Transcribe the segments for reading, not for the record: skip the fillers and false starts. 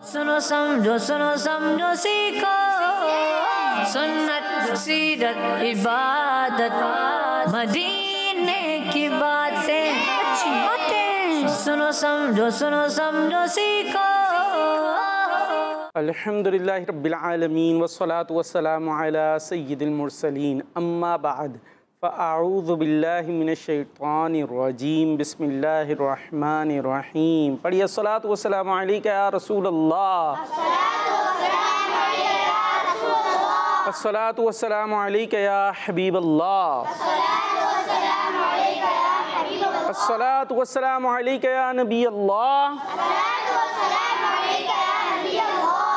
सुनो समझो सीखो सुन्नत सीरत इबादत मदीने की बातें अच्छी बातें सुनो समझो सीखो। अल्हम्दुलिल्लाहि रब्बिल आलमीन वस्सलातु वस्सलामु अला सय्यिदिल मुरसलीन अम्मा बाद फ़अऊज़ु बिल्लाहि मिनश शैतानिर रजीम बिस्मिल्लाहिर रहमानिर रहीम। पढ़िए अस्सलातु वस्सलामु अलैका या रसूल अल्लाह, अस्सलातु वस्सलामु अलैका या हबीब अल्लाह, अस्सलातु वस्सलामु अलैका या नबी अल्लाह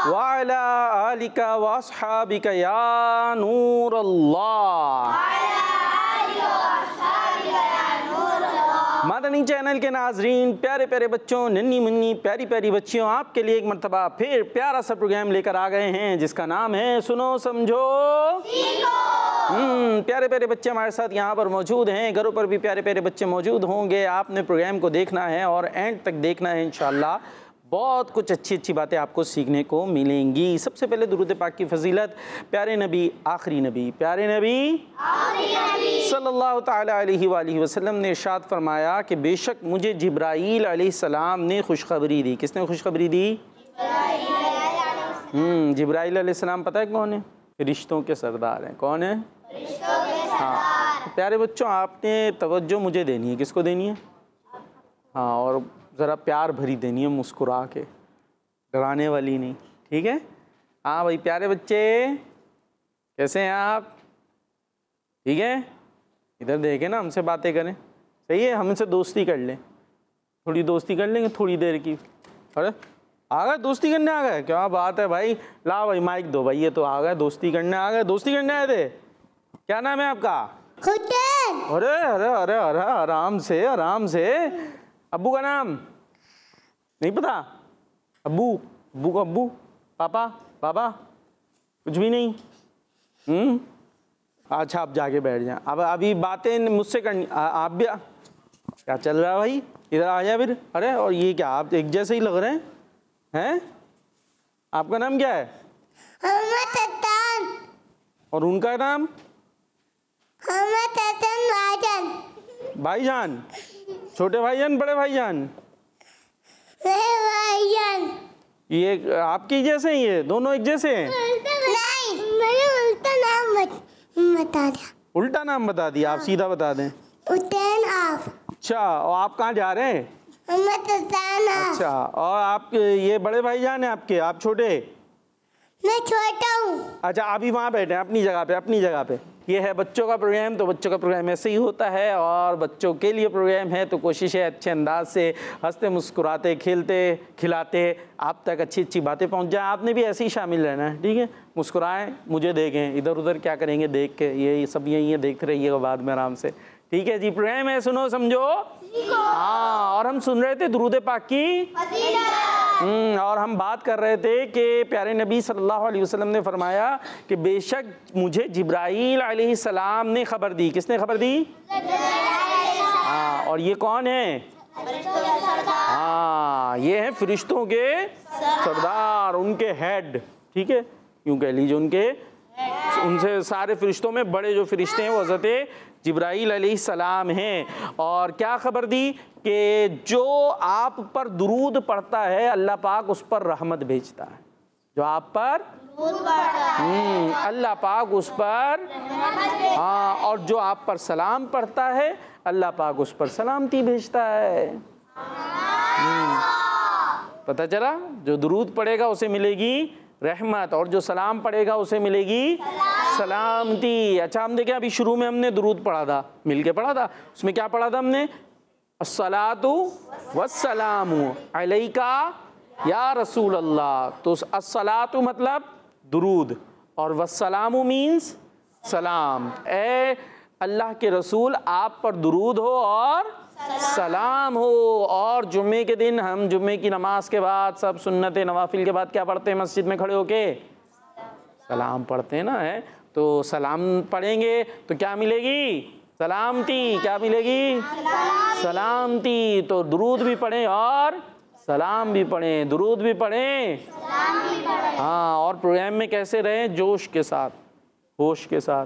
व अला आलिका व अस्हाबिका या नूर अल्लाह। मदनी चैनल के नाजरीन, प्यारे प्यारे बच्चों, नन्ही मुन्नी प्यारी प्यारी बच्चियों, आपके लिए एक मरतबा फिर प्यारा सा प्रोग्राम लेकर आ गए हैं जिसका नाम है सुनो समझो सीखो। प्यारे प्यारे बच्चे हमारे साथ यहाँ पर मौजूद हैं, घरों पर भी प्यारे प्यारे बच्चे मौजूद होंगे। आपने प्रोग्राम को देखना है और एंड तक देखना है, इंशाअल्लाह बहुत कुछ अच्छी अच्छी बातें आपको सीखने को मिलेंगी। सबसे पहले दुरूद पाक की फजीलत, प्यारे नबी आखिरी नबी, प्यारे नबी सल्लल्लाहु ताला अलैहि वसल्लम ने इरशाद फरमाया कि बेशक मुझे जिब्राईल अलैहिस्सलाम ने खुशखबरी दी। किसने खुशखबरी दी? जिब्राईल अलैहिस्सलाम पता है कौन है? फरिश्तों के सरदार हैं। कौन है? हाँ, प्यारे बच्चों आपने तवज्जो मुझे देनी है। किसको देनी है? हाँ, और ज़रा प्यार भरी देनी है, मुस्कुरा के, डराने वाली नहीं, ठीक है? हाँ भाई प्यारे बच्चे, कैसे हैं आप? ठीक है, इधर देखें ना, हमसे बातें करें, सही है? हमसे दोस्ती कर लें, थोड़ी दोस्ती कर लेंगे थोड़ी देर की। अरे आ गए दोस्ती करने आ गए, क्या बात है भाई। ला भाई माइक दो भाई, ये तो आ गए दोस्ती करने आ गए। दोस्ती करने आए थे? क्या नाम है आपका? अरे अरे अरे अरे आराम से आराम से। अब्बू का नाम नहीं पता? अब्बू, अब्बू का अब्बू, पापा पापा कुछ भी नहीं? अच्छा आप जाके बैठ जाएं। अब अभी बातें मुझसे करनी। आप भी क्या चल रहा है भाई? इधर आ जाए फिर। अरे और ये क्या, आप एक जैसे ही लग रहे हैं? आपका नाम क्या है? और उनका नाम? भाईजान। छोटे भाईजान, बड़े भाईजान? भाईजान। ये आपके जैसे ही है? दोनों एक जैसे हैं? नहीं, मैंने उल्टा नाम बता दिया। उल्टा नाम बता दिया? आप सीधा बता दें। आप। अच्छा, और आप कहाँ जा रहे हैं? अच्छा, और आप ये बड़े भाईजान हैं आपके, आप छोटे? मैं छोटा हूँ। अच्छा, अभी वहाँ बैठे हैं अपनी जगह पे, अपनी जगह पे। ये है बच्चों का प्रोग्राम, तो बच्चों का प्रोग्राम ऐसे ही होता है और बच्चों के लिए प्रोग्राम है, तो कोशिश है अच्छे अंदाज से हंसते मुस्कुराते खेलते खिलाते आप तक अच्छी अच्छी बातें पहुंच जाए। आपने भी ऐसे ही शामिल रहना है, ठीक है? मुस्कुराएं, मुझे देखें, इधर उधर क्या करेंगे देख के, ये सब यही है, देखते रहिएगा बाद में आराम से, ठीक है जी? प्रोग्राम है सुनो समझो। हाँ, और हम सुन रहे थे दुरूद पाक की और हम बात कर रहे थे कि प्यारे नबी सल्लल्लाहु अलैहि वसल्लम ने फरमाया कि बेशक मुझे जिब्राईल अलैहिस्सलाम ने खबर दी। किसने खबर दी? हाँ, और ये कौन है? हाँ, ये हैं फरिश्तों के सरदार, उनके हेड, ठीक है? यूँ कह लीजिए उनसे सारे फरिश्तों में बड़े जो फरिश्ते हैं वो हज़रत जिब्राईल अलैहिस्सलाम हैं। और क्या खबर दी कि जो आप पर दुरूद पढ़ता है अल्लाह पाक उस पर रहमत भेजता है। जो आप पर अल्लाह पाक उस पर, हाँ, और जो आप पर सलाम पढ़ता है अल्लाह पाक उस पर सलामती भेजता है। पता चला? जो दुरूद पढ़ेगा उसे मिलेगी रहमत और जो सलाम पढ़ेगा उसे मिलेगी सलामती। अच्छा, हम देखें अभी शुरू में हमने दुरूद पढ़ा था, मिल के पढ़ा था। उसमें क्या पढ़ा था हमने? अस्सलातु वस्सलामु अलैका या रसूल अल्लाह। तो अस्सलातु मतलब दुरूद और वस्सलामु मीन्स सलाम। ए अल्लाह के रसूल आप पर दुरूद हो और सलाम हो। और जुम्मे के दिन हम जुम्मे की नमाज के बाद सब सुन्नत नवाफिल के बाद क्या पढ़ते हैं? मस्जिद में खड़े होके सलाम पढ़ते हैं ना, है? तो सलाम पढ़ेंगे तो क्या मिलेगी? सलामती। क्या मिलेगी? सलामती। तो दुरूद भी पढ़ें और सलाम भी पढ़ें, दुरूद भी पढ़ें, हाँ, और प्रोग्राम में कैसे रहें, जोश के साथ, होश के साथ,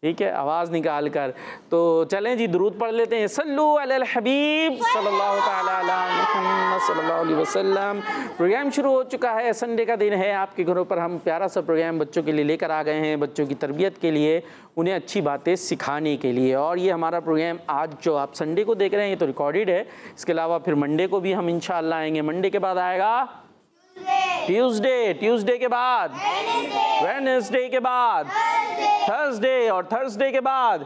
ठीक है, आवाज़ निकाल कर। तो चलें जी दुरूद पढ़ लेते हैं। सल्लु अलल हबीब सल्लल्लाहु तआला अला मुहम्मद सल्लल्लाहु अलैहि वसल्लम। प्रोग्राम शुरू हो चुका है, संडे का दिन है, आपके घरों पर हम प्यारा सा प्रोग्राम बच्चों के लिए लेकर आ गए हैं, बच्चों की तरबियत के लिए, उन्हें अच्छी बातें सिखाने के लिए। और ये हमारा प्रोग्राम आज जो आप संडे को देख रहे हैं ये तो रिकॉर्डेड है, इसके अलावा फिर मंडे को भी हम इंशाअल्लाह आएंगे। मंडे के बाद आएगा ट्यूसडे, ट्यूसडे के बाद वेडनेसडे के बाद थर्सडे, और थर्सडे के बाद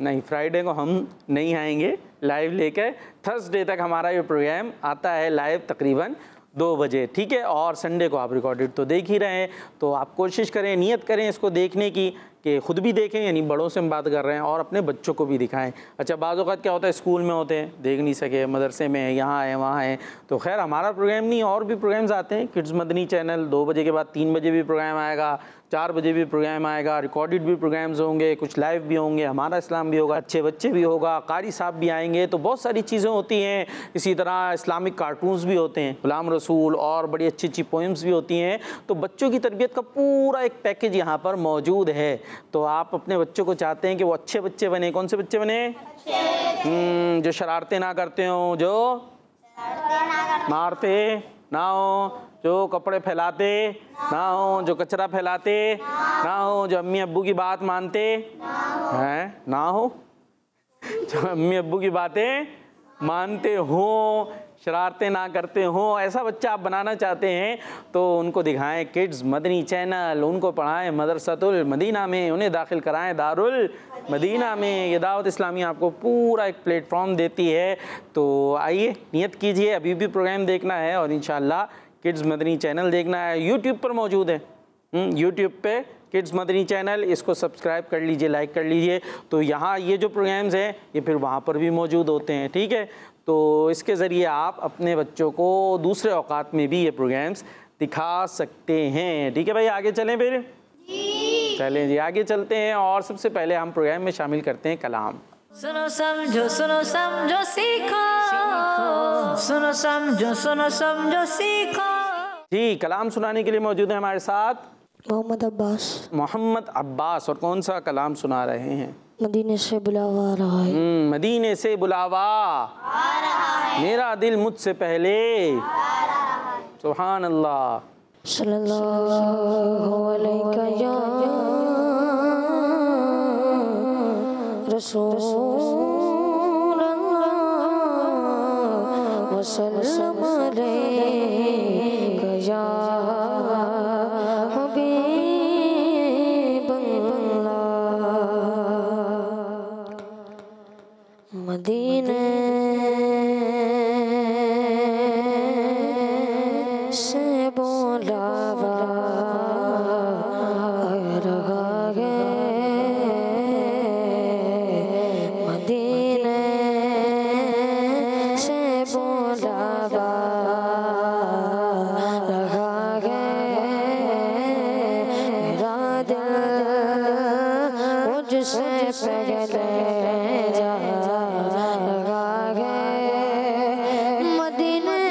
नहीं, फ्राइडे को हम नहीं आएंगे लाइव लेकर। थर्सडे तक हमारा ये प्रोग्राम आता है लाइव तकरीबन 2 बजे, ठीक है। और संडे को आप रिकॉर्डेड तो देख ही रहे हैं, तो आप कोशिश करें, नियत करें इसको देखने की, कि खुद भी देखें, यानी बड़ों से हम बात कर रहे हैं, और अपने बच्चों को भी दिखाएं। अच्छा, बाज़ औक़ात क्या होता है, स्कूल में होते हैं, देख नहीं सके, मदरसे में यहाँ है वहाँ है, तो खैर हमारा प्रोग्राम नहीं, और भी प्रोग्राम्स आते हैं। किड्स मदनी चैनल 2 बजे के बाद 3 बजे भी प्रोग्राम आएगा, 4 बजे भी प्रोग्राम आएगा, रिकॉर्डेड भी प्रोग्राम्स होंगे, कुछ लाइव भी होंगे, हमारा इस्लाम भी होगा, अच्छे बच्चे भी होगा, कारी साहब भी आएंगे, तो बहुत सारी चीज़ें होती हैं। इसी तरह इस्लामिक कार्टून्स भी होते हैं, गुलाम रसूल, और बड़ी अच्छी अच्छी पोइम्स भी होती हैं। तो बच्चों की तरबियत का पूरा एक पैकेज यहाँ पर मौजूद है। तो आप अपने बच्चों को चाहते हैं कि वो अच्छे बच्चे बने, कौन से बच्चे बने? जो शरारतें ना करते हों, जो मारते ना हो, जो कपड़े फैलाते ना हो, जो कचरा फैलाते ना हो, जो अम्मी अब्बू की बात मानते हैं ना हो, जो अम्मी अब्बू की बातें मानते हो, शरारतें ना करते हो, ऐसा बच्चा आप बनाना चाहते हैं तो उनको दिखाएं किड्स मदनी चैनल, उनको पढ़ाएं मदरसतुल मदीना में, उन्हें दाखिल कराएं दारुल मदीना में। ये दावत इस्लामी आपको पूरा एक प्लेटफॉर्म देती है। तो आइए, नियत कीजिए, अभी भी प्रोग्राम देखना है, और इंशाअल्लाह किड्स मदनी चैनल देखना है, यूट्यूब पर मौजूद है, यूट्यूब पे किड्स मदनी चैनल, इसको सब्सक्राइब कर लीजिए, लाइक कर लीजिए। तो यहाँ ये जो प्रोग्राम्स हैं ये फिर वहाँ पर भी मौजूद होते हैं, ठीक है। तो इसके ज़रिए आप अपने बच्चों को दूसरे औकात में भी ये प्रोग्राम्स दिखा सकते हैं, ठीक है भाई। आगे चलें फिर, चलें जी आगे चलते हैं, और सबसे पहले हम प्रोग्राम में शामिल करते हैं कलाम। सुनो समझो सीखो, सुनो समझो सीखो। जी, कलाम सुनाने के लिए मौजूद है हमारे साथ मोहम्मद अब्बास। मोहम्मद अब्बास, और कौन सा कलाम सुना रहे हैं? मदीने से बुलावा आ रहा है। मदीने से बुलावा आ रहा है, मेरा दिल मुझसे पहले आ रहा है। सुभान अल्लाह। सल्लल्लाहु अलैका या रसूल अल्लाह वसल्लम अलैका या हबीब अल्लाह। मदीने से बुलावा आ रहा है, मदीने से बुलावा आ रहा है, मेरा दिल मुझसे पहले जा रहा है, मदीने से बुलावा आ रहा है, मदीने से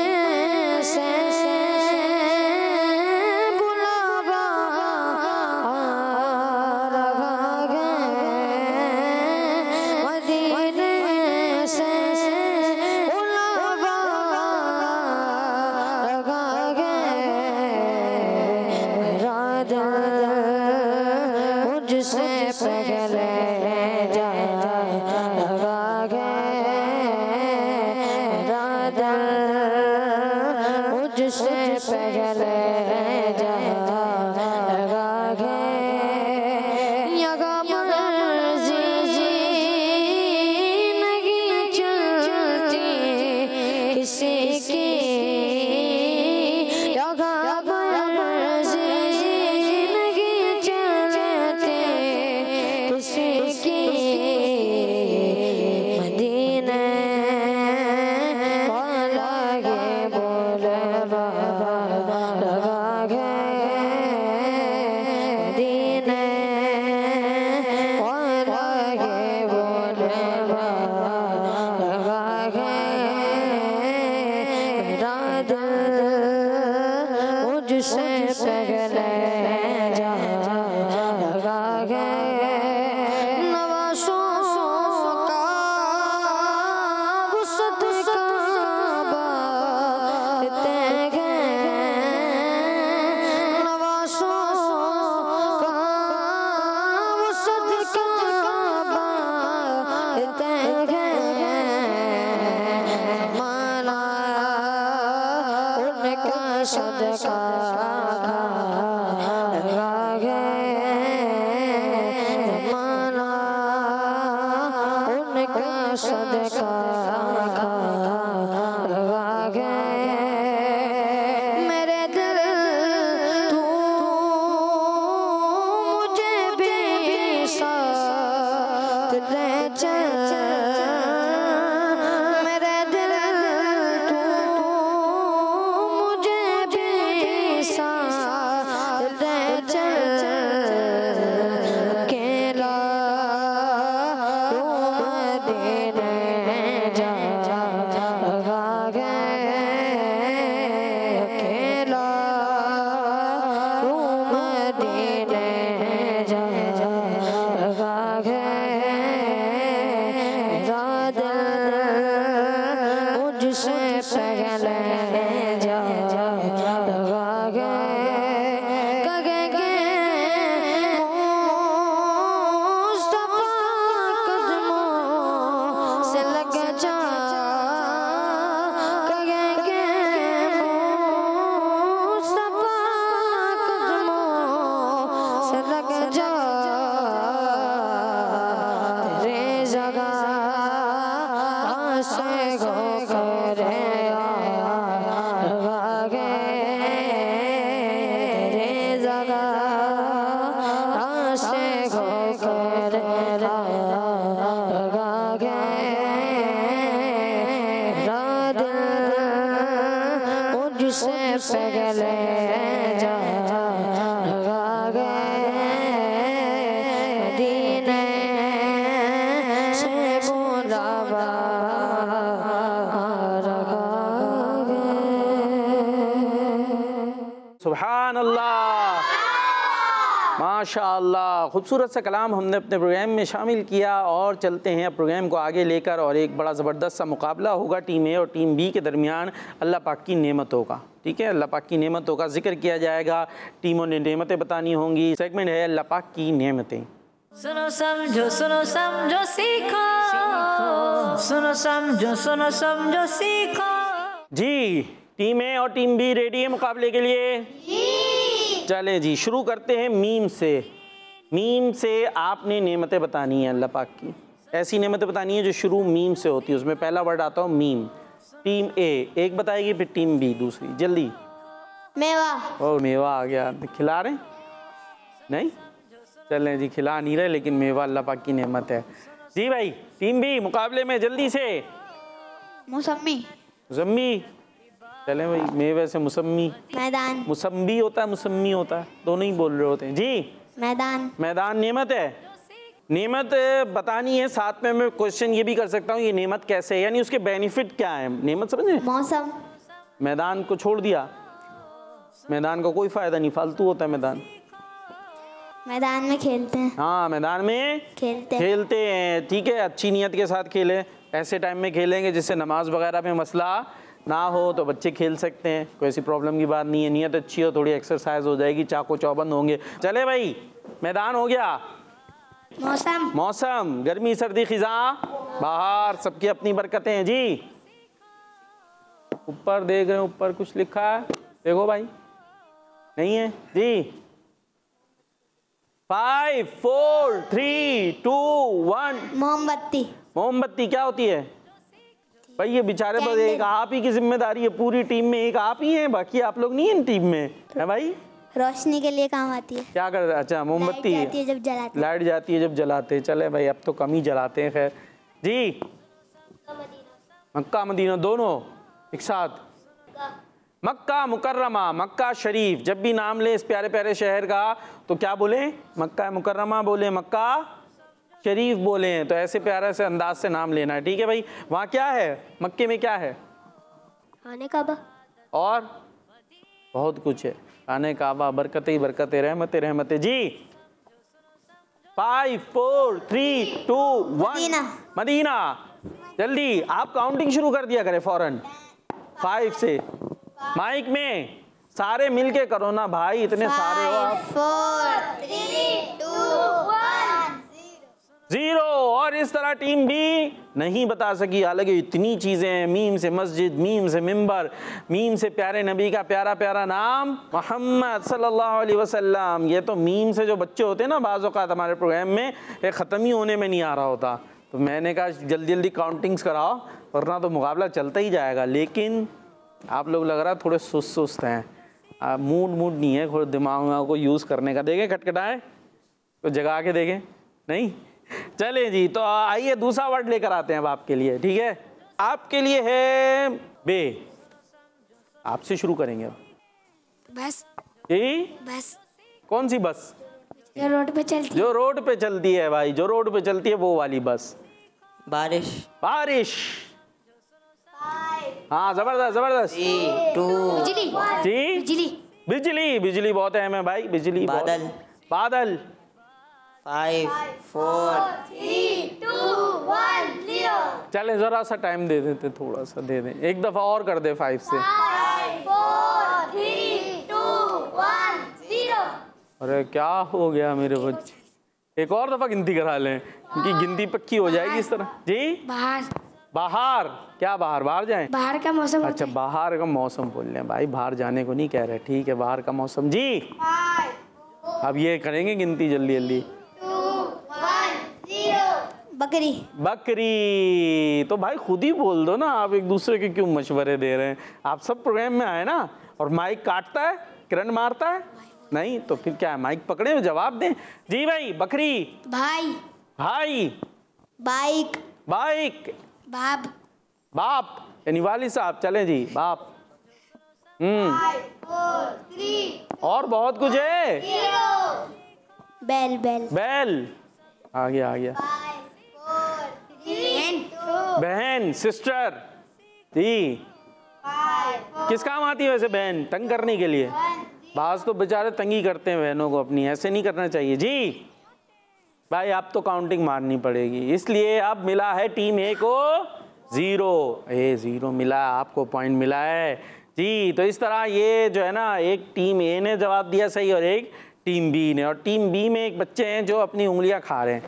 बुलावा आ रहा है, मेरा दिल मुझसे पहले जा रहा है, मेरा दिल मुझसे पहले जा रहा है, यहाँ मर्जी नहीं चलती किसी की, यहाँ मर्जी नहीं चलती किसी की, मदीने वाला ये बोले बाबा लगा है, मुझसे पहले जा लगा गए नवासों का वसत काबा तय गए नवासों का वसत काबा तय गए माना उनका सदका लगा गए माना उनका सदका लगा गए मेरे दिल तू मुझे भी साथ ले चल मेरे दिल तू मुझे भी साथ ले चल अकेला मदीने जा लगा गए अकेला मदीने जा लगा गए मेरा दिल मुझसे पहले जा लगा गए कहेंगे मुस्तफा कदमों से लग जा कहेंगे मुस्तफा कदमों से लग जा तेरे जगह से गो करे लगा गए तेरे जगह से गो करे लगा गए मेरा दिल मुझसे पहले जा लगा गए मदीने से बुलावा लगा गए सुभान अल्लाह, माशाअल्लाह। खूबसूरत सा कलाम हमने अपने प्रोग्राम में शामिल किया और चलते हैं प्रोग्राम को आगे लेकर। और एक बड़ा ज़बरदस्त सा मुकाबला होगा टीम ए और टीम बी के दरमियान अल्लाह पाक की नेमतों का। ठीक है, अल्लाह पाक की नेमतों का जिक्र किया जाएगा, टीमों ने नेमतें बतानी होंगी। सेगमेंट है अल्लाह पाक की नेमतें। सुनो समझो सीखो सुनो समझो सीखो। जी, टीम ए और टीम बी रेडी है मुकाबले के लिए? चले जी, शुरू करते हैं मीम से। मीम से आपने नेमतें बतानी है अल्लाह पाक की। ऐसी नेमतें बतानी है जो शुरू मीम से होती है, उसमें पहला वर्ड आता हो मीम। टीम ए एक बताएगी, फिर टीम बी दूसरी। जल्दी। मेवा ओ मेवा आ गया। खिला रहे नहीं? चलें जी, खिला नहीं रहे लेकिन मेवा अल्लाह पाक की नेमत है। जी भाई, टीम बी मुकाबले में जल्दी से। मौसमी मुसम्मी। चलें भाई, मेवे से मुसम्मी। मैदान मुसम्बी होता है, मुसम्मी होता है, दोनों ही बोल रहे होते हैं। जी, मैदान मैदान नेमत है। नेमत बतानी है, साथ में मैं क्वेश्चन ये भी कर सकता हूँ ये नेमत कैसे है, यानी उसके बेनिफिट क्या है। नेमत समझे? मौसम मैदान को छोड़ दिया, मैदान का कोई फायदा नहीं, फालतू होता है मैदान। मैदान में खेलते हैं। हाँ, मैदान में खेलते हैं। ठीक है, अच्छी नीयत के साथ खेलें। ऐसे टाइम में खेलेंगे जिससे नमाज वगैरह में मसला ना हो, तो बच्चे खेल सकते हैं, कोई ऐसी प्रॉब्लम की बात नहीं है। नीयत अच्छी हो, थोड़ी एक्सरसाइज हो जाएगी, चाको चौबंद होंगे। चले भाई, मैदान हो गया। मौसम मौसम, गर्मी सर्दी खिजा बाहर, सबकी अपनी बरकतें हैं। जी, ऊपर देख रहे हैं, ऊपर कुछ लिखा है, देखो भाई, नहीं है? जी, 5 4 3 2 1। मोमबत्ती। मोमबत्ती क्या होती है भाई? ये बेचारे बस एक आप ही की जिम्मेदारी है, पूरी टीम में एक आप ही हैं, बाकी आप लोग नहीं हैं टीम में, है भाई? रोशनी के लिए काम आती है। क्या कर? अच्छा, मोमबत्ती लाइट जाती है जब जलाते हैं। लाइट जाती है जब जलाते हैं। चले भाई, अब तो कम ही जलाते हैं। खैर जी, मक्का मदीना दोनों एक साथ। मक्का मुकर्रमा, मक्का शरीफ। जब भी नाम ले इस प्यारे प्यारे शहर का तो क्या बोले? मक्का मुकर्रमा बोले, मक्का शरीफ बोले। तो ऐसे प्यारे से अंदाज से नाम लेना है। ठीक है भाई। वहाँ क्या है? मक्के में क्या है? खाने काबा। और बहुत कुछ है। खाने काबा, बरकतें ही बरकतें, रहमतें रहमतें। जी 5 4 3 2 1 मदीना। जल्दी आप काउंटिंग शुरू कर दिया करें फौरन 5 से। माइक में सारे मिलके करो ना भाई, इतने सारे हो आप। 4 3 2 1 0। और इस तरह टीम भी नहीं बता सकी, हालांकि इतनी चीजें हैं। मीम से मस्जिद, मीम से मिंबर, मीम से प्यारे नबी का प्यारा प्यारा नाम मोहम्मद सल्लल्लाहु अलैहि वसल्लम। ये तो मीम से जो बच्चे होते हैं ना, बाज़ औक़ात हमारे प्रोग्राम में ये ख़त्म ही होने में नहीं आ रहा होता। तो मैंने कहा जल्दी जल्दी काउंटिंग्स कराओ, वरना तो मुकाबला चलता ही जाएगा। लेकिन आप लोग लग रहा है थोड़े सुस्त हैं, मूड नहीं है थोड़े दिमाग को यूज़ करने का। देखें खटखटाए तो जगा के देखें, नहीं चले जी। तो आइए दूसरा वर्ड लेकर आते हैं अब आपके लिए, ठीक है। आपके लिए है बे। आपसे शुरू करेंगे अब। बस जी बस कौन सी बस? जो रोड पे चलती जो रोड पे चलती है भाई, जो रोड पे चलती है वो वाली बस। बारिश। बारिश, हाँ जबरदस्त जबरदस्त। 2 बिजली जी बिजली बिजली, बिजली बहुत अहम है भाई, बिजली बहुत- बादल। बादल 5 4 चले जरा सा टाइम दे देते, थोड़ा सा दे दें, एक दफा और कर दे 5 से। 4 3 2 1 0। अरे क्या हो गया मेरे बच्चे, एक और दफा गिनती करा लें, उनकी गिनती पक्की हो जाएगी इस तरह। जी बाहर बाहर, क्या बाहर? बाहर जाएं? बाहर का मौसम होता अच्छा बाहर का मौसम बोल रहे हैं भाई, बाहर जाने को नहीं कह रहे, ठीक है बाहर का मौसम। जी अब ये करेंगे गिनती जल्दी जल्दी। 2 1 0। बकरी बकरी। तो भाई खुद ही बोल दो ना, आप एक दूसरे के क्यों मशवरे दे रहे हैं? आप सब प्रोग्राम में आए ना, और माइक काटता है, करंट मारता है नहीं, तो फिर क्या है, माइक पकड़े और जवाब दें। जी भाई बकरी, भाई भाई, बाइक बाइक, बाप बाप यानी वालिद साहब। चले जी बाप। 5 4 3 और बहुत कुछ है। 0। बैल बैल बैल, आ गया आ गया। 5 4 3 2 बहन, सिस्टर। जी किस काम आती है वैसे बहन? तंग करने के लिए। बाज तो बेचारे तंगी करते हैं बहनों को अपनी, ऐसे नहीं करना चाहिए। जी भाई आप तो काउंटिंग मारनी पड़ेगी, इसलिए अब मिला है टीम ए को 0। 0 मिला है आपको, पॉइंट मिला है जी। तो इस तरह ये जो है ना, एक टीम ए ने जवाब दिया सही और एक टीम बी ने। और टीम बी में एक बच्चे हैं जो अपनी उंगलियां खा रहे हैं,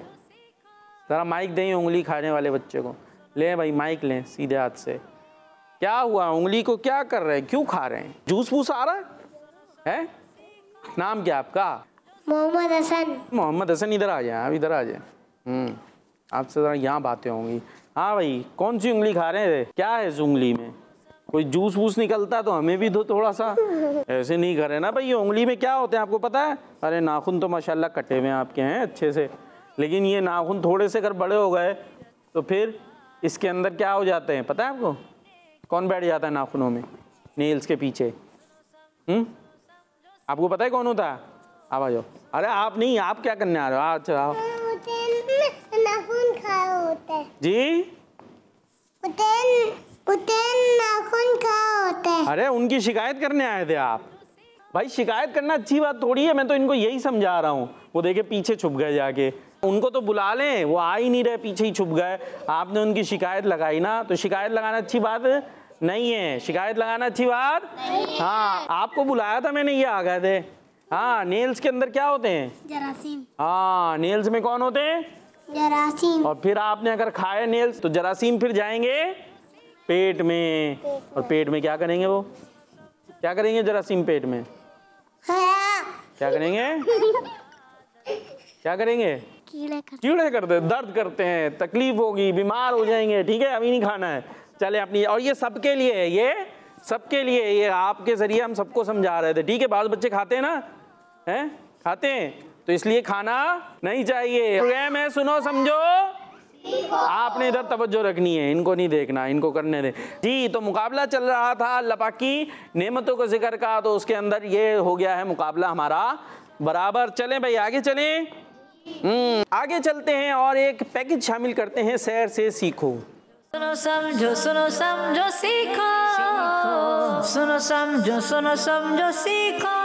ज़रा माइक दें उंगली खाने वाले बच्चे को। लें भाई माइक लें सीधे हाथ से। क्या हुआ, उंगली को क्या कर रहे हैं, क्यों खा रहे हैं? जूस वूस आ रहा है? नाम क्या आपका? मोहम्मद हसन मोहम्मद हसन। इधर आ जाए, आप इधर आ जाए। आपसे ज़रा यहाँ बातें होंगी। हाँ भाई कौन सी उंगली खा रहे थे, क्या है इस उंगली में? कोई जूस वूस निकलता तो हमें भी दो थोड़ा सा, ऐसे नहीं करे ना भाई। ये उंगली में क्या होते हैं आपको पता है? अरे नाखून तो माशाल्लाह कटे हुए हैं आपके हैं अच्छे से, लेकिन ये नाखून थोड़े से अगर बड़े हो गए तो फिर इसके अंदर क्या हो जाते हैं पता है आपको? कौन बैठ जाता है नाखूनों में, नेल्स के पीछे? आपको पता है कौन होता है? आप आ जाओ। अरे आप नहीं, आप क्या करने आ रहे हो? अच्छा आओ। नाखून खा होता है जी नाखून खा होता है। अरे उनकी शिकायत करने आए थे आप? भाई शिकायत करना अच्छी बात थोड़ी है, मैं तो इनको यही समझा रहा हूँ। वो देखे पीछे छुप गए जाके, उनको तो बुला लें, वो आ ही नहीं रहे, पीछे ही छुप गए। आपने उनकी शिकायत लगाई ना, तो शिकायत लगाना अच्छी बात नहीं है, शिकायत लगाना अच्छी बात नहीं। हाँ आपको बुलाया था मैंने, ये आ गए थे। हाँ नेल्स के अंदर क्या होते हैं? जरासीम। हाँ नेल्स में कौन होते हैं? जरासीम। और फिर आपने अगर खाए नेल्स तो जरासीम फिर जाएंगे पेट में, और पेट में क्या करेंगे? वो क्या करेंगे जरासीम पेट में? क्या करेंगे? क्या करेंगे? कीड़े करते हैं, दर्द करते हैं, तकलीफ होगी, बीमार हो जाएंगे। ठीक है अभी नहीं खाना है। चले अपनी, और ये सबके लिए है, ये सबके लिए, ये आपके जरिए हम सबको समझा रहे थे। ठीक है बाल बच्चे खाते हैं ना, हैं खाते हैं, तो इसलिए खाना नहीं चाहिए। प्रोग्राम है सुनो समझो, आपने इधर तवज्जो रखनी है, इनको नहीं देखना, इनको करने दे जी। तो मुकाबला चल रहा था अल्लाह पाक की नेमतों को जिक्र का, तो उसके अंदर ये हो गया है मुकाबला हमारा बराबर। चलें भाई आगे चलें, आगे चलते हैं और एक पैकेज शामिल करते हैं, सैर से सीखो। सुनो समझो सीखो, सुनो समझो सीखो।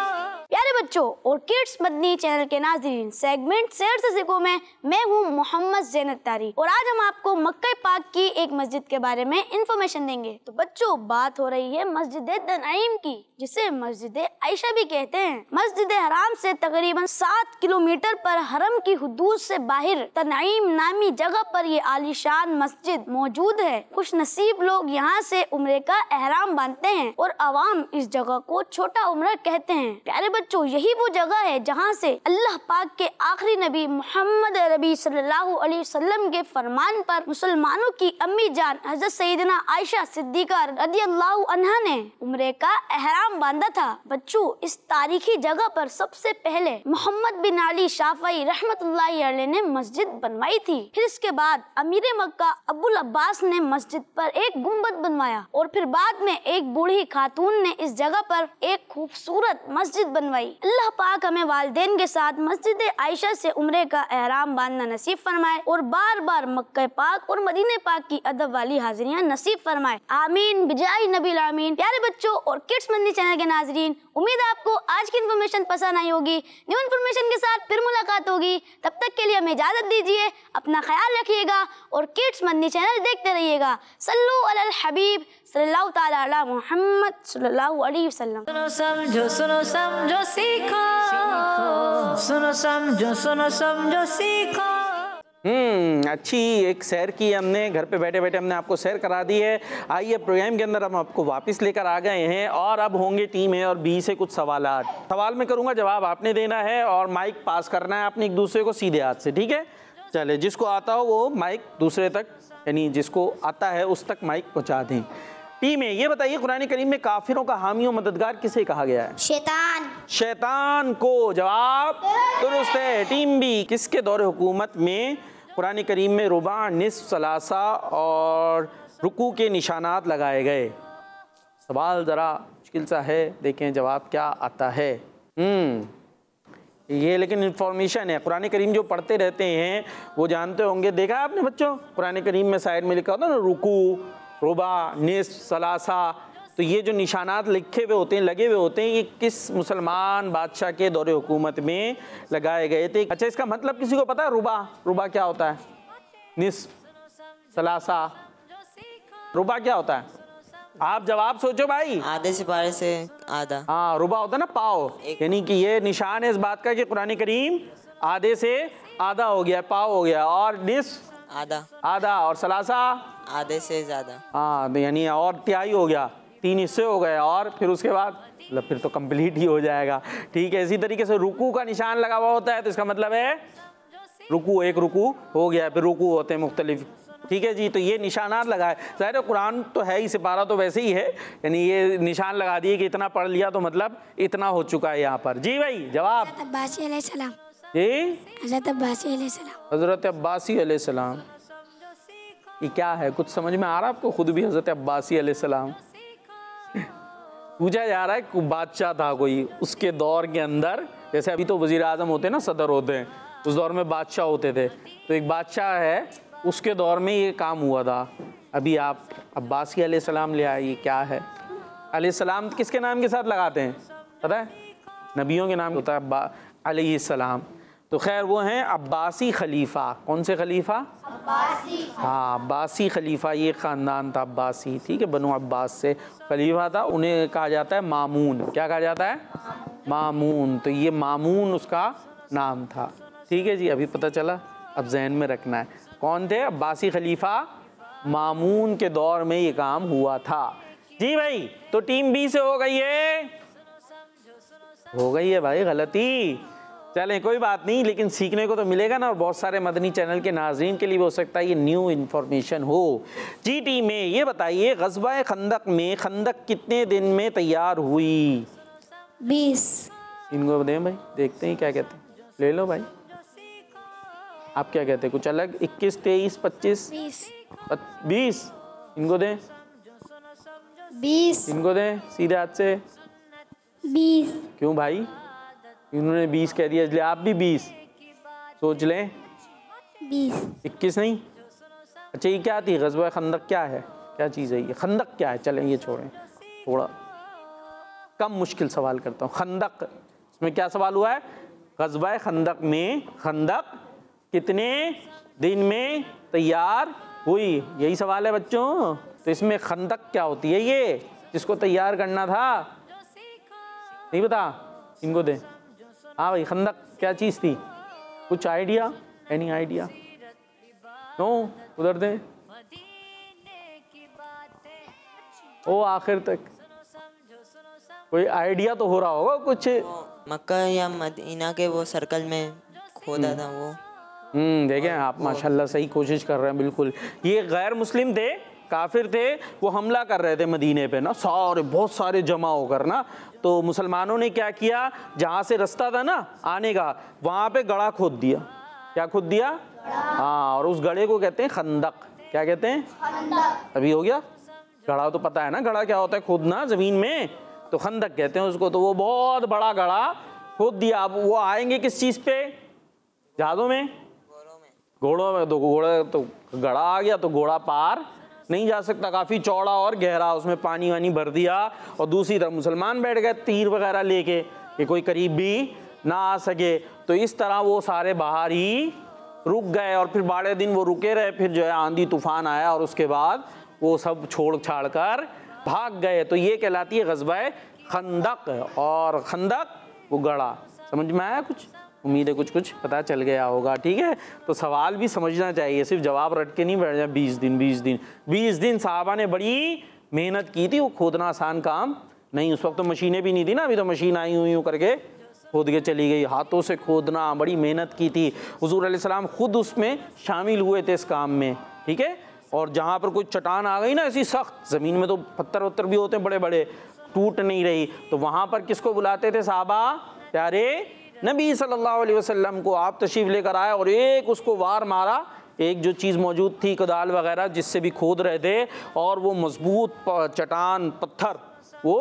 प्यारे बच्चों और किड्स मदनी चैनल के नाज़रीन, सेगमेंट शेर से सीखो में मैं हूँ मोहम्मद ज़ैनत तारी और आज हम आपको मक्का पाक की एक मस्जिद के बारे में इंफॉर्मेशन देंगे। तो बच्चों, बात हो रही है मस्जिद तनईम की, जिसे मस्जिद आयशा भी कहते हैं। मस्जिद हराम से तकरीबन 7 किलोमीटर पर हरम की हुदूद से बाहर तनईम नामी जगह पर ये आलीशान मस्जिद मौजूद है। खुश नसीब लोग यहाँ से उम्रे का एहराम बांधते हैं और अवाम इस जगह को छोटा उम्रा कहते हैं। प्यारे बच्चों, यही वो जगह है जहाँ से अल्लाह पाक के आखिरी नबी मोहम्मद अरबी सल्लल्लाहु अलैहि वसल्लम के फरमान पर मुसलमानों की अम्मी जान हज़रत सैयदना आयशा सिद्दीका रज़ियल्लाहु अन्हा ने उम्रे का एहराम बांधा था। बच्चों, इस तारीखी जगह पर सबसे पहले मोहम्मद बिन अली शाफ़ई रहमतुल्लाहि अलैह ने मस्जिद बनवाई थी। फिर इसके बाद अमीर मक्का अबुल अब्बास ने मस्जिद पर एक गुम्बद बनवाया और फिर बाद में एक बूढ़ी खातून ने इस जगह पर एक खूबसूरत मस्जिद बनवाई। अल्लाह पाक हमें वालिदैन के साथ मस्जिद आयशा से उम्रे का एहराम बांधना नसीब फरमाए और बार बार मक्का पाक और मदीने पाक की अदब वाली हाजिरियां नसीब फरमाए। आमीन बिजाई नबील आमीन। प्यारे बच्चों और किड्स मदनी चैनल के नाजरीन, उम्मीद है आपको आज की इन्फॉर्मेशन पसंद आई होगी। न्यू इन्फॉर्मेशन के साथ फिर मुलाकात होगी। तब तक के लिए हमें इजाजत दीजिए। अपना ख्याल रखिएगा और किड्स मदनी चैनल देखते रहिएगा। सल्लु अलल हबीब सल्लल्लाहु ताला अला मुहम्मद सल्लल्लाहु अलैहि वसल्लम। सुनो समझो सीखो। सुनो समझो सीखो। अच्छी एक सैर की हमने, घर पे बैठे बैठे हमने आपको सैर करा दी है। आइए प्रोग्राम के अंदर हम आपको वापस लेकर आ गए हैं और अब होंगे टीम ए और बी से कुछ सवाल मैं करूंगा, जवाब आपने देना है और माइक पास करना है आपने एक दूसरे को सीधे हाथ से, ठीक है? चले, जिसको आता हो वो माइक दूसरे तक, यानी जिसको आता है उस तक माइक पहुँचा दें। टीम ए, ये बताइए कुरान करीम में काफिरों का हामी और मददगार किसे कहा गया है? शैतान को। जवाब दुरुस्त है। टीम बी, किसके दौरे हुकूमत में कुरान करीम में रुबा, निस्फ, सलासा और रुकू के निशानात लगाए गए? सवाल ज़रा मुश्किल सा है, देखें जवाब क्या आता है। ये लेकिन इन्फॉर्मेशन है, कुरान करीम जो पढ़ते रहते हैं वो जानते होंगे। देखा है आपने बच्चों, कुरान करीम में साइड में लिखा होता है ना, रुकू, रुबा, निस्फ, सलासा, तो ये जो निशानात लिखे हुए होते हैं, लगे हुए होते हैं, ये किस मुसलमान बादशाह के दौरे हुकूमत में लगाए गए थे? अच्छा, इसका मतलब किसी को पता है? रुबा क्या होता है? निस्फ, सलासा, रुबा क्या होता है? आप जवाब सोचो भाई। आधे सिपारे से आधा। हाँ, रुबा होता है ना पाव, यानी कि ये निशान है इस बात का कि कुरान करीम आधे से आधा हो गया, पाव हो गया, और निस्फ आधा, और सलासा आधे से ज्यादा। हाँ, यानी और तिहाई हो गया, 3 हिस्से हो गए, और फिर उसके बाद मतलब फिर तो कंप्लीट ही हो जाएगा। ठीक है, इसी तरीके से रुकू का निशान लगा हुआ होता है तो इसका मतलब है रुकू, एक रुकू हो गया, फिर रुकू होते हैं मुख्तलिफ। ठीक है जी, तो ये निशानात लगाए। ज़ाहिर है कुरान तो है ही, सिपारा तो वैसे ही है, यानी ये निशान लगा दिए कि इतना पढ़ लिया तो मतलब इतना हो चुका है यहाँ पर। जी भाई, जवाब जी, हज़रत अब्बासी अलैहिस्सलाम। ये क्या है, कुछ समझ में आ रहा है आपको? खुद भी हज़रत अब्बासी अलैहिस्सलाम पूछा जा रहा है, बादशाह था कोई उसके दौर के अंदर, जैसे अभी तो वज़ीर आज़म होते हैं ना, सदर होते हैं, उस दौर में बादशाह होते थे, तो एक बादशाह है उसके दौर में ये काम हुआ था। अभी आप अब्बासी अलैहिस्सलाम ले आए, ये क्या है? अलैहिस्सलाम किसके नाम के साथ लगाते हैं पता है? नबियों के नाम होता है अलैहिस्सलाम। तो खैर वो हैं अब्बासी खलीफा। कौन से खलीफा? अब्बासी। हाँ, अब्बासी खलीफा, ये ख़ानदान था अब्बासी, ठीक है, बनु अब्बास से खलीफा था। उन्हें कहा जाता है मामून। क्या कहा जाता है? मामून। तो ये मामून उसका नाम था। ठीक है जी, अभी पता चला, अब जहन में रखना है। कौन थे? अब्बासी खलीफा मामून के दौर में ये काम हुआ था। जी भाई, तो टीम बी से हो गई है भाई गलती। चलें कोई बात नहीं, लेकिन सीखने को तो मिलेगा ना, और बहुत सारे मदनी चैनल के नाजरीन के लिए भी हो सकता है ये न्यू इन्फॉर्मेशन हो। जी टीम में ये बताइए, ग़ज़वा खंदक में खंदक कितने दिन में तैयार हुई? 20। इनको दें भाई, देखते हैं क्या कहते हैं। ले लो भाई, आप क्या कहते हैं? कुछ अलग? 21, 23, 25, 20। इनको दें 20। इनको दें सीधे हाथ से। 20। क्यों भाई? इन्होंने 20 कह दिया, इसलिए आप भी 20 सोच लें। 20। 21 नहीं? अच्छा, ये क्या थी ग़ज़वा खंदक? क्या है, क्या चीज़ है ये? खंदक क्या है? चलें ये छोड़ें थोड़ा, कम मुश्किल सवाल करता हूँ। खंदक, इसमें क्या सवाल हुआ है? ग़ज़वा खंदक में खंदक कितने दिन में तैयार हुई, यही सवाल है बच्चों। तो इसमें खंदक क्या होती है, ये जिसको तैयार करना था, नहीं पता? इनको दे। हाँ भाई, खंदक क्या चीज़ थी? कुछ आइडिया? Any idea? नो, उधर दे। ओ आखिर तक कोई आइडिया तो हो रहा होगा कुछ। मक्का या मदीना के वो सर्कल में खोदा था वो। देखें आप माशाल्लाह सही कोशिश कर रहे हैं बिल्कुल। ये गैर मुस्लिम थे, काफिर थे, वो हमला कर रहे थे मदीने पे ना, सारे बहुत सारे जमा होकर ना। तो मुसलमानों ने क्या किया, जहाँ से रास्ता था ना आने का, वहाँ पे गड़ा खोद दिया। क्या खोद दिया? हाँ, और उस गड़े को कहते हैं खंदक। क्या कहते हैं? खंदक। अभी हो गया? गड़ा तो पता है ना, गड़ा क्या होता है, खोदना ज़मीन में, तो खंदक कहते हैं उसको। तो वो बहुत बड़ा गड़ा खोद दिया। अब वो आएंगे किस चीज़ पे? जहाज़ों में, घोड़ों में। तो घोड़ा, तो गड़ा आ गया तो घोड़ा पार नहीं जा सकता, काफ़ी चौड़ा और गहरा, उसमें पानी वानी भर दिया। और दूसरी तरफ मुसलमान बैठ गए तीर वगैरह लेके कि कोई करीब भी ना आ सके। तो इस तरह वो सारे बाहर ही रुक गए, और फिर 12 दिन वो रुके रहे। फिर जो है आंधी तूफान आया और उसके बाद वो सब छोड़ छाड़ कर भाग गए। तो ये कहलाती है ग़ज़वा खंदक। और खंदक वो गड़ा। समझ में आया कुछ? उम्मीद है कुछ कुछ पता चल गया होगा। ठीक है, तो सवाल भी समझना चाहिए, सिर्फ जवाब रट के नहीं बैठ जाए। 20 दिन साहबा ने बड़ी मेहनत की थी। वो खोदना आसान काम नहीं, उस वक्त तो मशीनें भी नहीं थी ना, अभी तो मशीन आई यूँ करके खोद के चली गई। हाथों से खोदना, बड़ी मेहनत की थी। हुज़ूर अलैहिस्सलाम खुद उसमें शामिल हुए थे इस काम में। ठीक है, और जहाँ पर कोई चट्टान आ गई ना ऐसी सख्त, ज़मीन में तो पत्थर वत्थर भी होते हैं बड़े बड़े, टूट नहीं रही, तो वहाँ पर किसको बुलाते थे साहबा? प्यारे नबी सल्लल्लाहु अलैहि वसल्लम को। आप तशरीफ़ लेकर आए और एक उसको वार मारा, एक जो चीज़ मौजूद थी कोदाल वगैरह जिससे भी खोद रहे थे, और वो मजबूत चट्टान पत्थर वो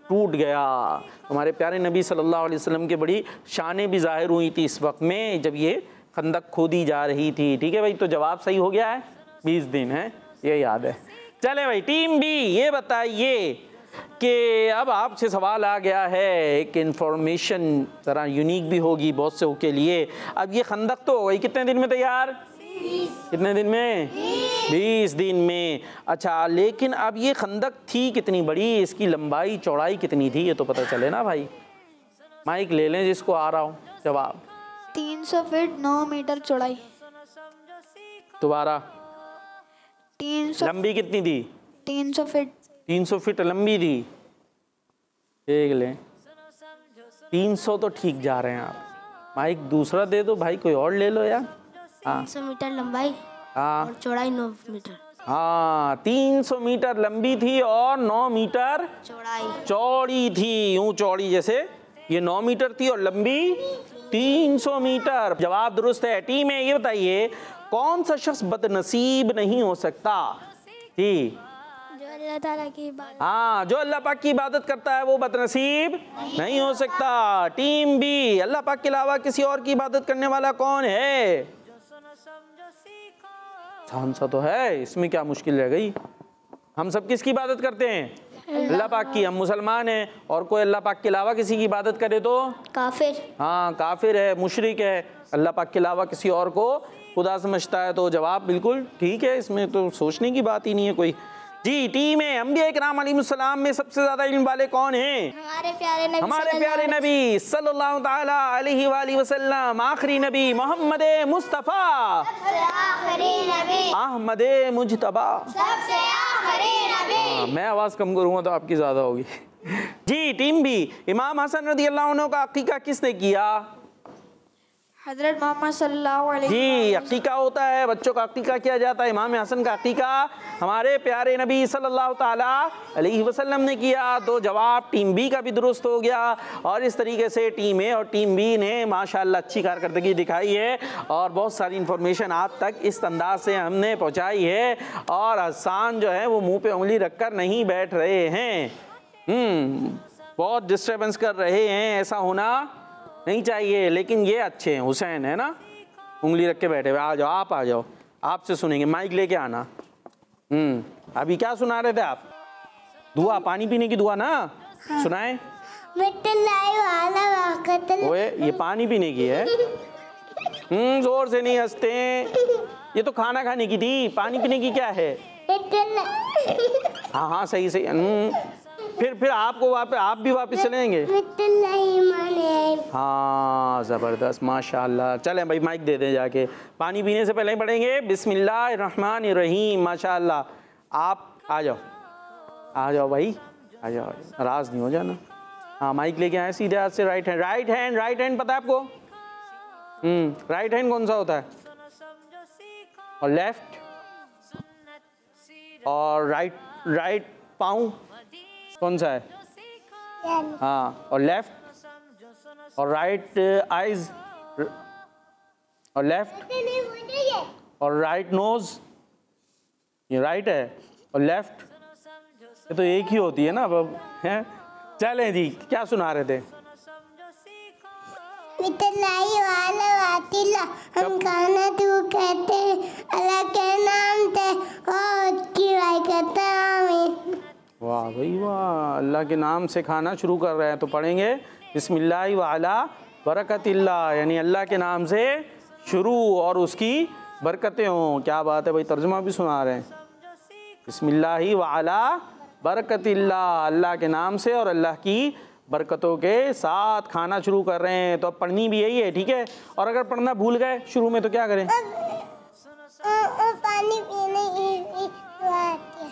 टूट गया। हमारे प्यारे नबी सल्लल्लाहु अलैहि वसल्लम की बड़ी शानें भी ज़ाहिर हुई थी इस वक्त में जब ये खंदक खोदी जा रही थी। ठीक है भाई, तो जवाब सही हो गया है, 20 दिन है, ये याद है। चले भाई, टीम बी ये बताइए कि अब आपसे सवाल आ गया है, एक इन्फॉर्मेशन ज़रा यूनिक भी होगी बहुत से के लिए। अब ये खंदक तो हो गई कितने दिन में तैयार? 20। कितने दिन में? 20 दिन में। अच्छा, लेकिन अब ये खंदक थी कितनी बड़ी, इसकी लंबाई चौड़ाई कितनी थी, ये तो पता चले ना भाई। माइक ले लें जिसको आ रहा हो जवाब। 300 फीट 9 मीटर चौड़ाई। दोबारा, 300 लंबी कितनी थी? 300 फीट। 300 फीट लंबी थी। देख लें, 300 तो ठीक जा रहे हैं आप। माइक दूसरा दे दो भाई, कोई और ले लो यार। 300 मीटर लंबाई हाँ और चौड़ाई 9 मीटर। हाँ, 300 मीटर लंबी थी और 9 मीटर चौड़ी थी। यूं चौड़ी जैसे ये 9 मीटर थी और लंबी 300 मीटर। जवाब दुरुस्त है। टीम है, ये बताइए कौन सा शख्स बदनसीब नहीं हो सकता? जी, जो अल्लाह ताला की इबादत। हाँ, जो अल्लाह पाक की इबादत करता है वो बदनसीब नहीं हो सकता। टीम बी, अल्लाह पाक के अलावा किसी और की इबादत करने वाला कौन है? आसान सा तो है, इसमें क्या मुश्किल रह गई? हम सब किसकी इबादत करते हैं? अल्लाह पाक की। हम मुसलमान हैं, और कोई अल्लाह पाक के अलावा किसी की इबादत करे तो काफिर। हाँ, काफिर है, मुशरिक है। अल्लाह पाक के अलावा किसी और को खुदा समझता है। तो जवाब बिल्कुल ठीक है, इसमें तो सोचने की बात ही नहीं है कोई। जी, टीम है, अंबिया इकराम अलैहिस्सलाम में सबसे ज्यादा इल्म वाले कौन हैं? हमारे प्यारे नबी सल्लल्लाहु ताला अलैहि वसल्लम, आखिरी नबी मोहम्मद मुस्तफ़ा, अहमद मुजतबा। मैं आवाज़ कम करूँगा तो आपकी ज़्यादा होगी। जी, टीम भी, इमाम हसन रज़ियल्लाहु अन्हु का अक़ीक़ा किसने किया? हज़रत मोहम्मद सल्लल्लाहु अलैहि जी, अक़ीक़ा होता है, बच्चों का अक़ीक़ा किया जाता है। इमाम हसन का अक़ीक़ा हमारे प्यारे नबी सल्लल्लाहु ताला अलैहि वसल्लम ने किया। तो जवाब टीम बी का भी दुरुस्त हो गया। और इस तरीके से टीम ए और टीम बी ने माशाअल्लाह अच्छी कारकर्दगी दिखाई है, और बहुत सारी इन्फॉर्मेशन आप तक इस अंदाज से हमने पहुँचाई है। और हसान जो है वो मुँह पे उंगली रख कर नहीं बैठ रहे हैं, बहुत डिस्टर्बेंस कर रहे हैं, ऐसा होना नहीं चाहिए। लेकिन ये अच्छे हैं, हुसैन है ना, उंगली रख के बैठे हुए। आ जाओ, आप आ जाओ, आपसे सुनेंगे, माइक लेके आना। अभी क्या सुना रहे थे आप? दुआ, पानी पीने की दुआ ना? सुनाएं। ओए ये पानी पीने की है। जोर से नहीं हंसते, ये तो खाना खाने की थी, पानी पीने की क्या है? हाँ हाँ सही सही। फिर आपको आप भी वापस चलेंगे? हाँ ज़बरदस्त माशाल्लाह। चलें भाई माइक दे दें जाके। पानी पीने से पहले ही पढ़ेंगे बिस्मिल्लाहिर्रहमानिर्रहीम। माशाल्लाह। आप आ जाओ भाई, आ जाओ, नाराज़ नहीं हो जाना। हाँ माइक लेके आए सीधे हाथ से। राइट हैंड पता है आपको? राइट हैंड कौन सा होता है? और लेफ्ट और राइट पाँव कौन सा है? हाँ, और लेफ्ट और राइट आइज और लेफ्ट और राइट नोज, ये राइट है, और लेफ्ट ये तो एक ही होती है ना अब, हैं? चलें जी, क्या सुना रहे थे? हम खाना तू कहते हैं अल्लाह के नाम से और उसकी वाई करते हैं आमीन। वाह भाई वाह, अल्लाह के नाम से खाना शुरू कर रहे हैं तो पढ़ेंगे बिस्मिल्लाहि व अला बरकतिल्लाह, यानी अल्लाह के नाम से शुरू और उसकी बरकतें हों। क्या बात है भाई, तर्जुमा भी सुना रहे हैं। बिस्मिल्लाहि व अला बरकतिल्लाह, अल्लाह के नाम से और अल्लाह की बरकतों के साथ खाना शुरू कर रहे हैं। तो अब पढ़नी भी यही है, ठीक है? और अगर पढ़ना भूल गए शुरू में तो क्या करें? पानी पीने की।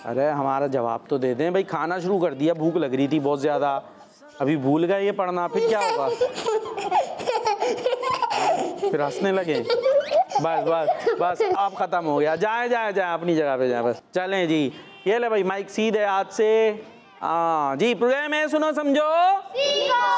अरे हमारा जवाब तो दे दें भाई, खाना शुरू कर दिया, भूख लग रही थी बहुत ज़्यादा, अभी भूल गए ये पढ़ना, फिर क्या होगा? फिर हंसने लगे। बस आप ख़त्म हो गया। जाए अपनी जगह पे जाए बस। चलें जी, ये ले भाई माइक सीधे हाथ से। हाँ जी, प्रोग्राम है सुनो समझो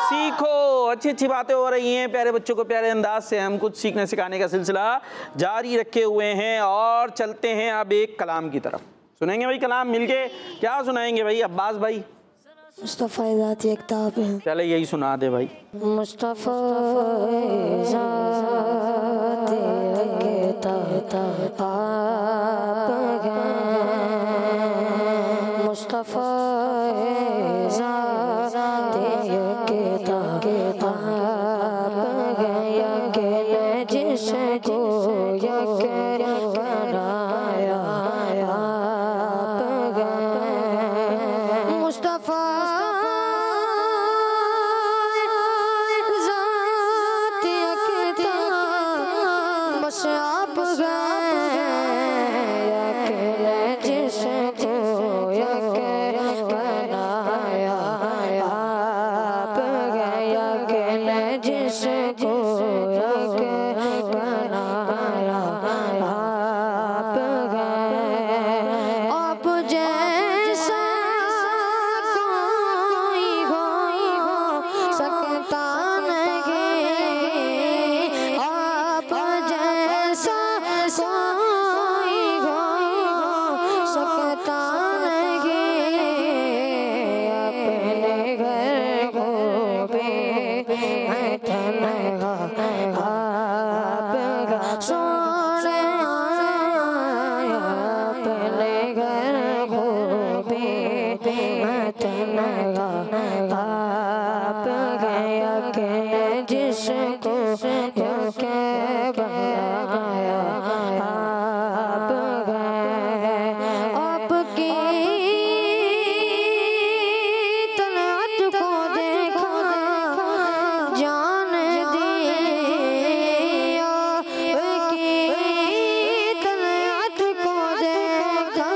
सीखो। अच्छी बातें हो रही हैं, प्यारे बच्चों को प्यारे अंदाज से हम कुछ सीखने सिखाने का सिलसिला जारी रखे हुए हैं और चलते हैं अब एक कलाम की तरफ। सुनेंगे भाई कलाम मिलके? क्या सुनाएंगे भाई अब्बास भाई? मुस्तफ़ा ज़ाती एक किताब है। चले यही सुना दे भाई। मुस्तफ़ा ज़ाती एक किताब है, मुस्तफ़ा ज़ाती एक किताब है, यकीन जिसको यकीन बनाया आप गए। मुस्तफ़ा ज़ाती एक किताब बस आप गए, यकीन जिसको यकीन बनाया आप गए, यकीन जिसको यकीन बनाया आप गए। आप जैसा कोई हो सकता नहीं, आप जैसा कोई हो सकता नहीं, अपने घर को भी मैं तन्हा आपका सोने आया, अपने घर को भी मैं तन्हा आप गया के जिसको यके बनाया आप गए। आपकी तलवार को देखा जान दिया, आपकी तलवार को देखा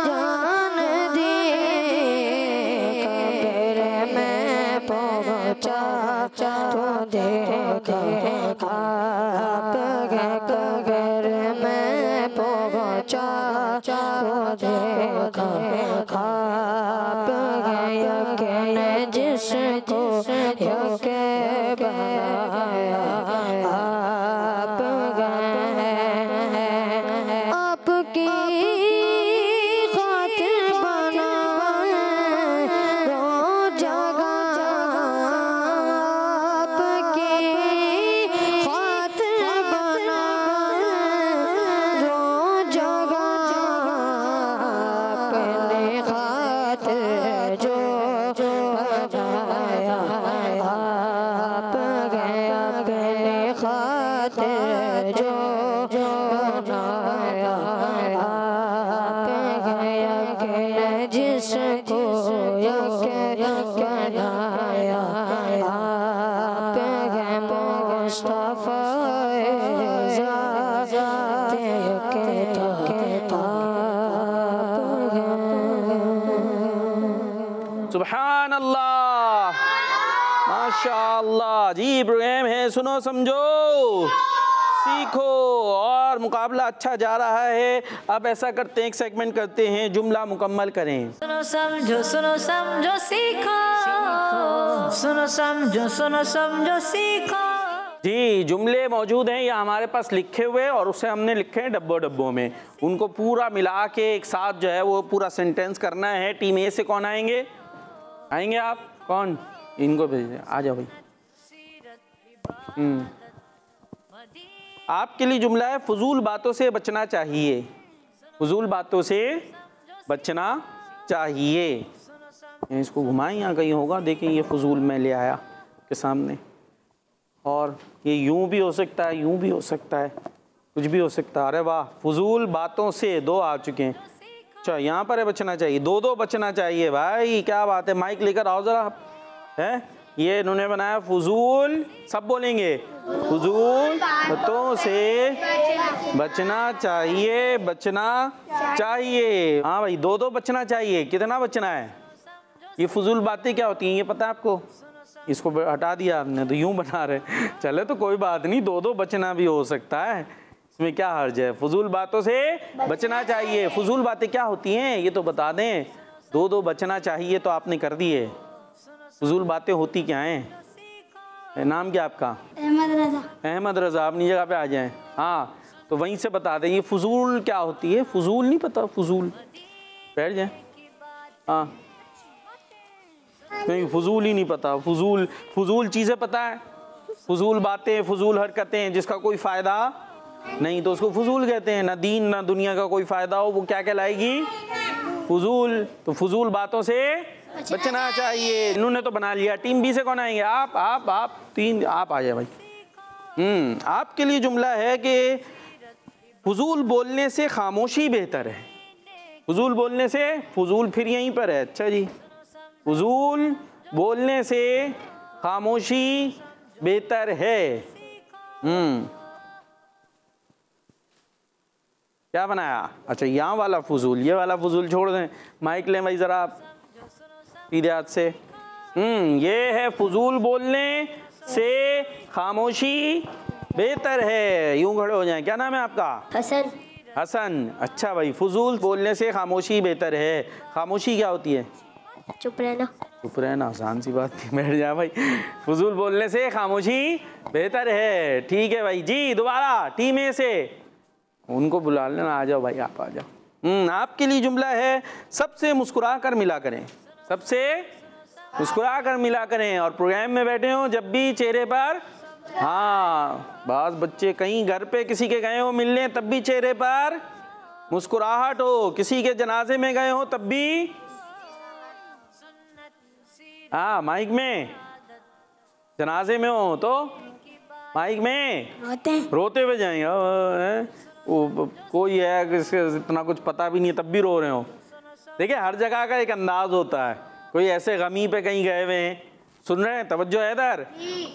जान दिया, कब्र में पहुंचा तो देखा आप गए, कब्र में पहुंचा तो देखा आप गए, यकीन जिसको यकीन बनाया आप गए। आपकी खातिर बनाए रोज़ जगह, आपकी खातिर बनाए रोज़ जगह, अपने खातिर जो बनाया खातिर जो बनाया यकीन जिसको यकीन बनाया आप है मुस्तफा सुभान अल्लाह, माशाअल्लाह। जी प्रोग्राम है सुनो समझो सीखो और मुकाबला अच्छा जा रहा है। अब ऐसा करते हैं, एक सेगमेंट करते हैं, जुमला मुकम्मल करें। सुनो समझो सीखो, सुनो समझो सीखो। जी जुमले मौजूद हैं या हमारे पास लिखे हुए और उसे हमने लिखे हैं डब्बों में। उनको पूरा मिला के एक साथ जो है वो पूरा सेंटेंस करना है। टीम ए से कौन आएंगे? आएंगे आप? कौन? इनको भेजिए, आ जाओ भाई। आपके लिए जुमला है फजूल बातों से बचना चाहिए। फजूल बातों से बचना चाहिए। इसको घुमाएं, यहाँ कहीं होगा, देखें ये फजूल मैं ले आया के सामने। और ये यूं भी हो सकता है, यूं भी हो सकता है, कुछ भी हो सकता है। अरे वाह, फजूल बातों से 2 आ चुके हैं। अच्छा यहाँ पर है बचना चाहिए, 2 बचना चाहिए भाई, क्या बात है। माइक लेकर आओ ज़रा आप। है ये इन्होंने बनाया फजूल, सब बोलेंगे फजूल बातों से बचना चाहिए, बचना चाहिए। हाँ भाई 2 बचना चाहिए। कितना बचना है? ये फजूल बातें क्या होती हैं ये पता है आपको? इसको हटा दिया आपने तो यूं बना रहे। चले तो कोई बात नहीं, 2 बचना भी हो सकता है, इसमें क्या हर्ज है। फजूल बातों से बचना चाहिए। फजूल बातें क्या होती हैं ये तो बता दें। 2 बचना चाहिए तो आपने कर दिए। फजूल बातें होती क्या हैं? नाम क्या आपका? अहमद रजा। अहमद रजा, अपनी जगह पे आ जाएं। हाँ तो वहीं से बता दें ये फजूल क्या होती है। फजूल नहीं पता? फजूल बैठ जाएं। हाँ नहीं फजूल ही नहीं पता। फजूल चीज़ें पता है, फजूल बातें, फजूल हरकतें जिसका कोई फ़ायदा नहीं तो उसको फजूल कहते हैं। ना दीन ना दुनिया का कोई फ़ायदा हो वो क्या कहलाएगी? फजूल। तो फजूल बातों से बचना चाहिए। इन्होंने तो बना लिया। टीम बी से कौन आएंगे? आप 3 आप आ जाए भाई। आपके लिए जुमला है कि फजूल बोलने से खामोशी बेहतर है। फजूल बोलने से, फजूल फिर यहीं पर है। अच्छा जी, फजूल बोलने से खामोशी बेहतर है। क्या बनाया? अच्छा यहाँ वाला फजूल, ये वाला फजूल छोड़ दें। माइक लें भाई ज़रा आप सीधे हाथ से। ये है फजूल बोलने से खामोशी बेहतर है। यूं खड़े हो जाएं। क्या नाम है आपका? हसन। हसन। अच्छा भाई, फजूल बोलने से खामोशी बेहतर है। खामोशी क्या होती है? चुप रहना। चुप रहना, आसान सी बात थी। बैठ जा भाई। फजूल बोलने से खामोशी बेहतर है। ठीक है भाई। जी दोबारा टीम ए से उनको बुला लेना। आ जाओ भाई, आप आ जाओ। आपके लिए जुमला है सबसे मुस्कुरा कर मिला करें। सबसे मुस्कुरा कर मिला करें। और प्रोग्राम में बैठे हो जब भी चेहरे पर, हाँ बास बच्चे कहीं घर पे किसी के गए हो मिलने तब भी चेहरे पर मुस्कुराहट हो। किसी के जनाजे में गए हो तब भी, हाँ माइक में, जनाजे में हो तो माइक में रोते हुए जाएंगे। वो कोई है किसके इतना कुछ पता भी नहीं है तब भी रो रहे हो। देखिए हर जगह का एक अंदाज होता है। कोई ऐसे गमी पे कहीं गए हुए हैं, सुन रहे हैं, तवज्जो है इधर,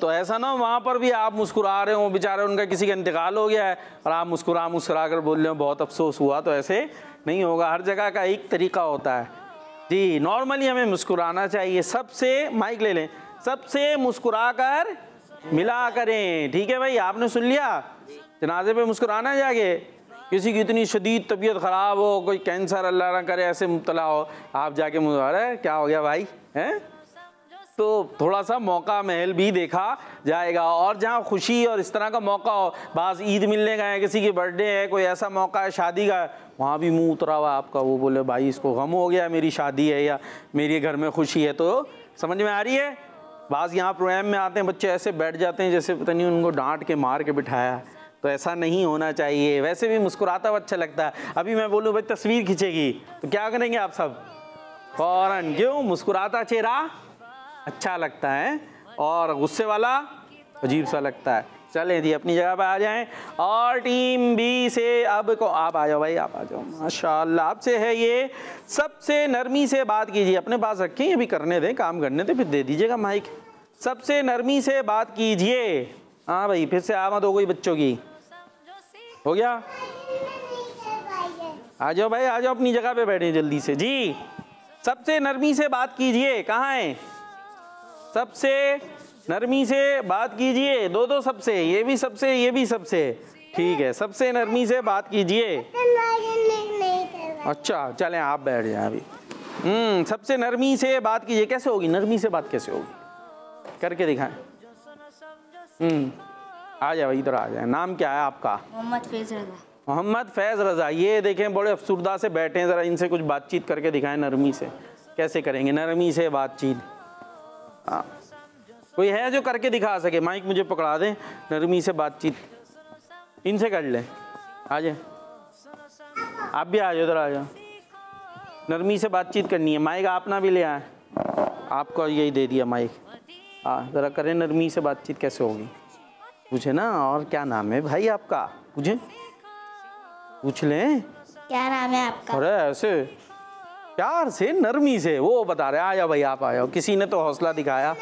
तो ऐसा ना वहाँ पर भी आप मुस्कुरा रहे हो, बेचारे उनका किसी का इंतकाल हो गया है और आप मुस्कुरा कर बोल रहे हो बहुत अफसोस हुआ, तो ऐसे नहीं होगा। हर जगह का एक तरीका होता है। जी नॉर्मली हमें मुस्कुराना चाहिए। सबसे, माइक ले लें, सबसे मुस्कुरा कर मिला करें। ठीक है भाई, आपने सुन लिया। जनाजे पे मुस्कुराना जाके, किसी की इतनी शदीद तबीयत ख़राब हो, कोई कैंसर अल्लाह ना करे ऐसे मुब्तला हो, आप जाके मुस्कुरा, क्या हो गया भाई हैं, तो थोड़ा सा मौका महल भी देखा जाएगा। और जहाँ खुशी और इस तरह का मौका हो, बाज़ ईद मिलने गए हैं, किसी की बर्थडे है, कोई ऐसा मौका है शादी का, वहाँ भी मुंह उतरा हुआ आपका, वो बोले भाई इसको गम हो गया मेरी शादी है या मेरे घर में खुशी है, तो समझ में आ रही है। बाज़ यहाँ प्रोग्राम में आते हैं बच्चे ऐसे बैठ जाते हैं जैसे पता नहीं उनको डांट के मार के बिठाया, तो ऐसा नहीं होना चाहिए। वैसे भी मुस्कुराता हुआ अच्छा लगता है। अभी मैं बोलूँ भाई तस्वीर खींचेगी तो क्या करेंगे आप सब फ़ौरन, क्यों? मुस्कुराता चेहरा अच्छा लगता है और गुस्से वाला अजीब सा लगता है। चलें जी, अपनी जगह पे आ जाएं। और टीम बी से अब को आप आ जाओ भाई, आप आ जाओ। माशाल्लाह, आपसे है ये, सबसे नरमी से बात कीजिए। अपने पास रखें, ये भी करने दें, काम करने दें, फिर दे दीजिएगा माइक। सबसे नरमी से बात कीजिए। हाँ भाई, फिर से आमद हो गई बच्चों की। हो गया? आ जाओ भाई, आ जाओ, अपनी जगह पे बैठे जल्दी से जी। सबसे नरमी से बात कीजिए। कहाँ है? सबसे नरमी से बात कीजिए। दो सबसे, ये भी सबसे, ये भी सबसे। ठीक है, सबसे नरमी से बात कीजिए। अच्छा, चलें आप बैठ जाएं अभी। सबसे नरमी से बात कीजिए। कैसे होगी नरमी से बात, कैसे होगी? करके दिखाएं। आ जाओ, इधर आ जाए। नाम क्या है आपका? मोहम्मद फैज रजा। मोहम्मद फैज़ रज़ा। ये देखें, बड़े अफसुर्दा से बैठे हैं, ज़रा इनसे कुछ बातचीत करके दिखाएं नरमी से। कैसे करेंगे नरमी से बातचीत? हाँ, कोई है जो करके दिखा सके? माइक मुझे पकड़ा दें, नरमी से बातचीत इनसे कर लें। आ जाए, आप भी आ जाओ, इधर आ जाओ। नरमी से बातचीत करनी है। माइक आपना भी ले आए, आपको यही दे दिया माइक। हाँ, ज़रा करें नरमी से बातचीत कैसे होगी, पूछे ना। और क्या नाम है भाई आपका? पूछे, पूछ लें क्या नाम है आपका? अरे ऐसे प्यार से नरमी से वो बता रहे। आ जाओ भाई, आप आ जाओ। किसी ने तो हौसला दिखाया।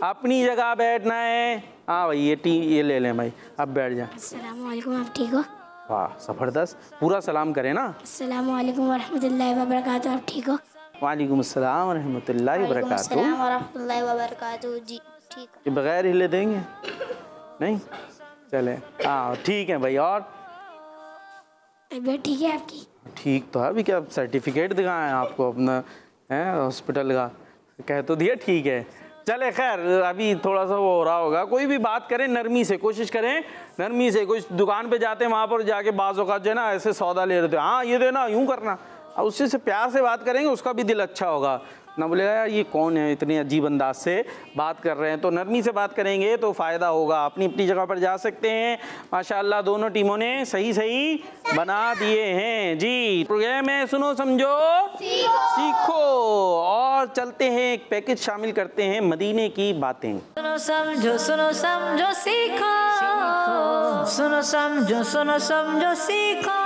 अपनी जगह बैठना है। हाँ भाई, ये ले लें भाई, अब बैठ जाए। अस्सलाम वालेकुम, आप ठीक हो? वाह, ज़बरदस्त। पूरा सलाम करें ना। अस्सलाम वालेकुम वरहमतुल्लाहि वबरकातुहू, आप ठीक हो? वालेकुम अस्सलाम वरहमतुल्लाहि वबरकातुहू। अस्सलाम वरहमतुल्लाहि वबरकातुहू जी, ठीक ये बगैर हिले देंगे नहीं? चले, हाँ ठीक है भाई। और तबीयत ठीक है आपकी? ठीक तो है। अभी क्या सर्टिफिकेट दिखाएं आपको अपना, है हॉस्पिटल का? कह तो दिया ठीक है। चले, खैर अभी थोड़ा सा वो हो रहा होगा। कोई भी बात करें नरमी से, कोशिश करें नरमी से। कुछ दुकान पे जाते हैं, वहाँ पर जाके बाज़ औक़ात जो है ना ऐसे सौदा ले रहे थे, हाँ ये देना, यूँ करना। अब उससे से प्यार से बात करेंगे, उसका भी दिल अच्छा होगा ना। बोलेगा यार ये कौन है, इतने अजीब अंदाज से बात कर रहे हैं। तो नरमी से बात करेंगे तो फ़ायदा होगा। अपनी अपनी जगह पर जा सकते हैं। माशाल्लाह, दोनों टीमों ने सही सही बना दिए हैं जी। प्रोग्राम है सुनो समझो सीखो। और चलते हैं, एक पैकेज शामिल करते हैं, मदीने की बातें। सुनो समझो सीखो। सुनो समझो सीखो।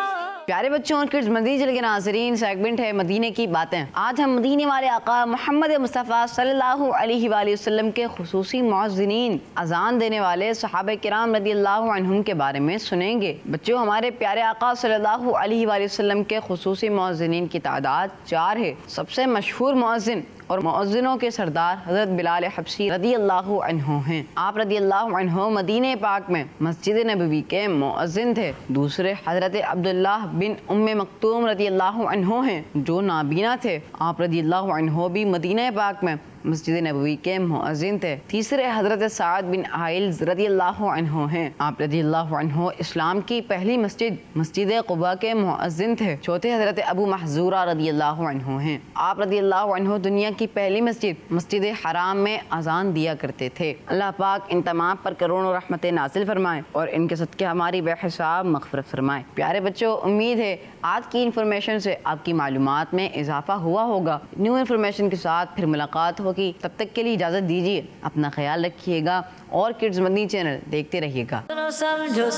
प्यारे बच्चों और किड्स मदीने चैनल के नाज़रीन, सेगमेंट है मदीने की बातें। आज हम मदीने वाले आका मोहम्मद मुस्तफ़ा सल्लल्लाहु अलैहि वसल्लम के खुसूसी मुअज़्ज़िनीन, अज़ान देने वाले सहाबा किराम रज़ियल्लाहु अन्हुम के बारे में सुनेंगे। बच्चों, हमारे प्यारे आका सल्लल्लाहु अलैहि वसल्लम के खुसूसी मुअज़्ज़िनीन की तादाद 4 है। सबसे मशहूर मुअज़्ज़िन और मुअज़्ज़िनों के सरदार हज़रत बिलाल हबशी रज़ियल्लाहु अन्हु हैं। आप रज़ियल्लाहु अन्हु मदीने पाक में मस्जिद नबवी के मुअज़्ज़िन थे। दूसरे हज़रत अब्दुल्लाह बिन उम्मे मक्तूम रज़ियल्लाहु अन्हु हैं, जो नाबीना थे। आप रज़ियल्लाहु अन्हु भी मदीने पाक में मस्जिद नबवी के मुअज़्ज़िन थे। तीसरे हज़रत साद बिन आइल्स रज़ियल्लाहु अन्हु हैं। आप रज़ियल्लाहु अन्हु इस्लाम की पहली मस्जिद क़ुबा के मुअज़्ज़िन थे। चौथे हज़रत अबू महज़ूरा रज़ियल्लाहु अन्हु हैं। आप रज़ियल्लाहु अन्हु दुनिया की पहली मस्जिद हराम में अज़ान दिया करते थे। अल्लाह पाक इन तमाम पर करोड़ों रहमतें नाज़िल फरमाए और इनके सदक़े हमारी बेहिसाब मग़फ़िरत फरमाए। प्यारे बच्चों, उम्मीद है आज की इन्फॉर्मेशन से आपकी मालूमात में इजाफ़ा हुआ होगा। न्यू इन्फॉर्मेशन के साथ फिर मुलाकात होगी। तब तक के लिए इजाज़त दीजिए। अपना ख्याल रखिएगा और किड्स मदनी चैनल देखते रहिएगा। सुनो समझो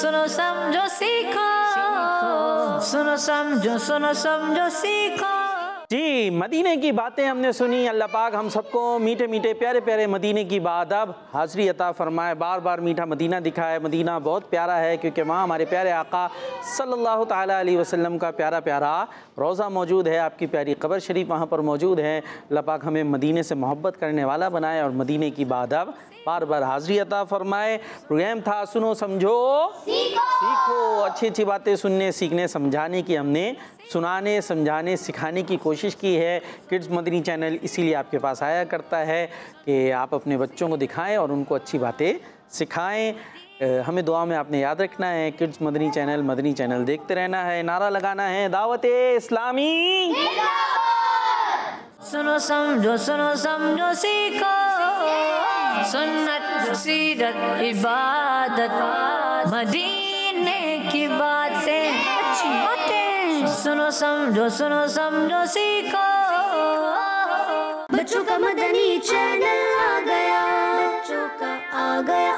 सीखो। सुनो समझो सीखो। जी, मदीने की बातें हमने सुनी। अल्लाह पाक हम सबको मीठे मीठे प्यारे प्यारे मदीने की बात अब हाज़री अता फरमाए। बार बार मीठा मदीना दिखाए। मदीना बहुत प्यारा है क्योंकि वहाँ हमारे प्यारे आका सल्लल्लाहु ताला अलैहि वसल्लम का प्यारा प्यारा रोज़ा मौजूद है। आपकी प्यारी कब्र शरीफ वहाँ पर मौजूद है। अल्लाह पाक हमें मदीने से मोहब्बत करने वाला बनाए और मदीने की बात अब बार बार हाज़री अता फरमाए। प्रोग्राम था सुनो समझो सीखो। अच्छी अच्छी बातें सुनने, सीखने, समझाने की हमने सुनाने, समझाने, सिखाने की कोशिश की है। किड्स मदनी चैनल इसीलिए आपके पास आया करता है कि आप अपने बच्चों को दिखाएं और उनको अच्छी बातें सिखाएं। हमें दुआ में आपने याद रखना है। किड्स मदनी चैनल देखते रहना है। नारा लगाना है दावत-ए इस्लामी। सुनो समझो सीखो। सुन्नत सीरत इबादत मदीने की बातें अच्छी बातें। सुनो समझो सीखो। बच्चों का मदनी चैनल आ गया। बच्चों का आ गया